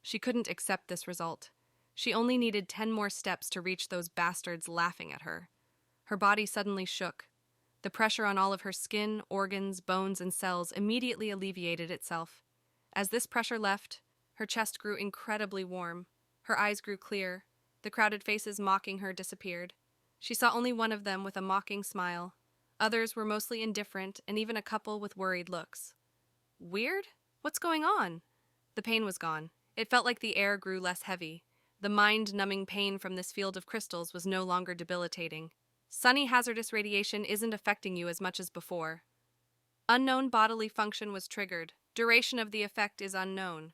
She couldn't accept this result. She only needed 10 more steps to reach those bastards laughing at her. Her body suddenly shook. The pressure on all of her skin, organs, bones, and cells immediately alleviated itself. As this pressure left, her chest grew incredibly warm. Her eyes grew clear. The crowded faces mocking her disappeared. She saw only one of them with a mocking smile. Others were mostly indifferent, and even a couple with worried looks. Weird? What's going on? The pain was gone. It felt like the air grew less heavy. The mind-numbing pain from this field of crystals was no longer debilitating. Sunny hazardous radiation isn't affecting you as much as before. Unknown bodily function was triggered. Duration of the effect is unknown.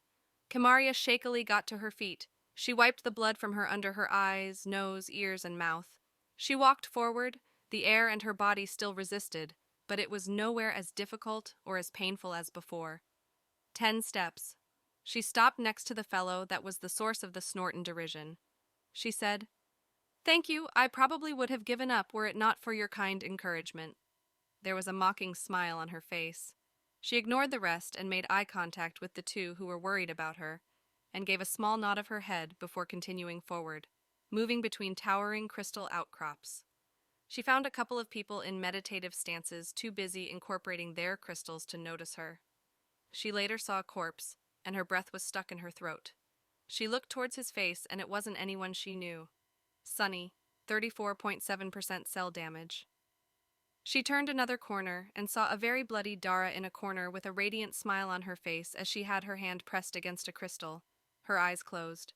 Kimarya shakily got to her feet. She wiped the blood from her under her eyes, nose, ears, and mouth. She walked forward. The air and her body still resisted, but it was nowhere as difficult or as painful as before. 10 steps. She stopped next to the fellow that was the source of the snort and derision. She said, "Thank you, I probably would have given up were it not for your kind encouragement." There was a mocking smile on her face. She ignored the rest and made eye contact with the two who were worried about her, and gave a small nod of her head before continuing forward, moving between towering crystal outcrops. She found a couple of people in meditative stances too busy incorporating their crystals to notice her. She later saw a corpse, and her breath was stuck in her throat. She looked towards his face, and it wasn't anyone she knew. Sunny, 34.7% cell damage. She turned another corner and saw a very bloody Dara in a corner with a radiant smile on her face as she had her hand pressed against a crystal, her eyes closed.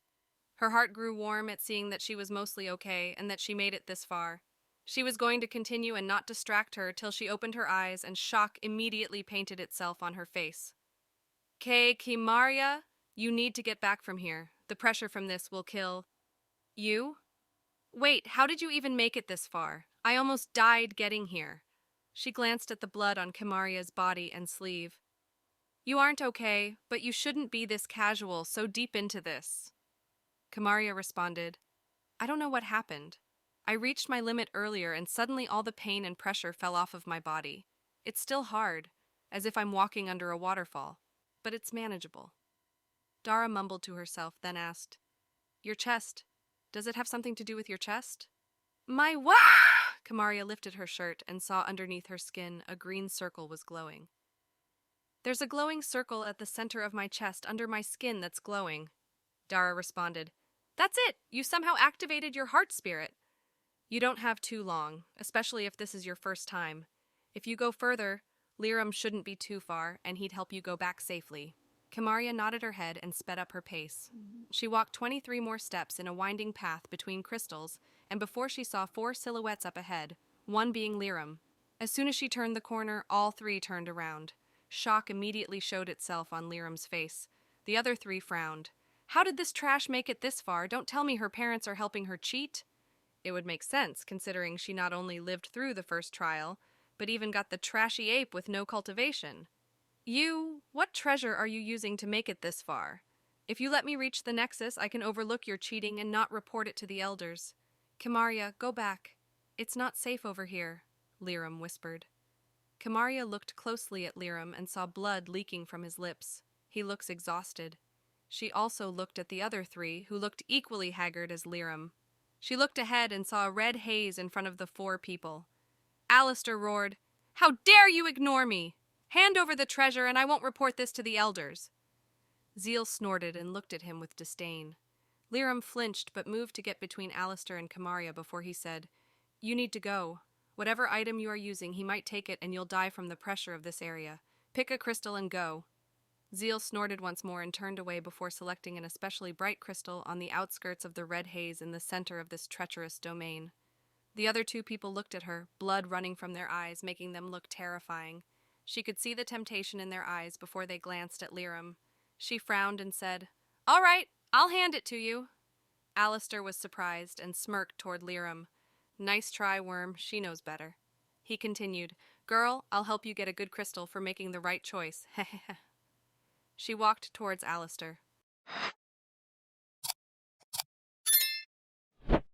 Her heart grew warm at seeing that she was mostly okay and that she made it this far. She was going to continue and not distract her till she opened her eyes and shock immediately painted itself on her face. Kimarya, you need to get back from here. The pressure from this will kill you. Wait, how did you even make it this far? I almost died getting here. She glanced at the blood on Kimarya's body and sleeve. You aren't okay, but you shouldn't be this casual, so deep into this. Kimarya responded, I don't know what happened. I reached my limit earlier and suddenly all the pain and pressure fell off of my body. It's still hard, as if I'm walking under a waterfall, but it's manageable. Dara mumbled to herself, then asked, Your chest. Does it have something to do with your chest? My what? Kimarya lifted her shirt and saw underneath her skin a green circle was glowing. There's a glowing circle at the center of my chest under my skin that's glowing. Dara responded, That's it! You somehow activated your heart spirit. You don't have too long, especially if this is your first time. If you go further, Liram shouldn't be too far, and he'd help you go back safely. Kimarya nodded her head and sped up her pace. She walked 23 more steps in a winding path between crystals, and before she saw 4 silhouettes up ahead, one being Liram. As soon as she turned the corner, all 3 turned around. Shock immediately showed itself on Liram's face. The other 3 frowned. How did this trash make it this far? Don't tell me her parents are helping her cheat. It would make sense, considering she not only lived through the first trial, but even got the trashy ape with no cultivation. What treasure are you using to make it this far? If you let me reach the Nexus, I can overlook your cheating and not report it to the elders. Kimarya, go back. It's not safe over here, Liram whispered. Kimarya looked closely at Liram and saw blood leaking from his lips. He looks exhausted. She also looked at the other 3, who looked equally haggard as Liram. She looked ahead and saw a red haze in front of the 4 people. Alistair roared, How dare you ignore me! Hand over the treasure and I won't report this to the elders. Zeal snorted and looked at him with disdain. Liram flinched but moved to get between Alistair and Kimarya before he said, You need to go. Whatever item you are using, he might take it and you'll die from the pressure of this area. Pick a crystal and go. Zeal snorted once more and turned away before selecting an especially bright crystal on the outskirts of the red haze in the center of this treacherous domain. The other 2 people looked at her, blood running from their eyes, making them look terrifying. She could see the temptation in their eyes before they glanced at Liram. She frowned and said, All right, I'll hand it to you. Alistair was surprised and smirked toward Liram. Nice try, Worm, she knows better. He continued, Girl, I'll help you get a good crystal for making the right choice. She walked towards Alistair.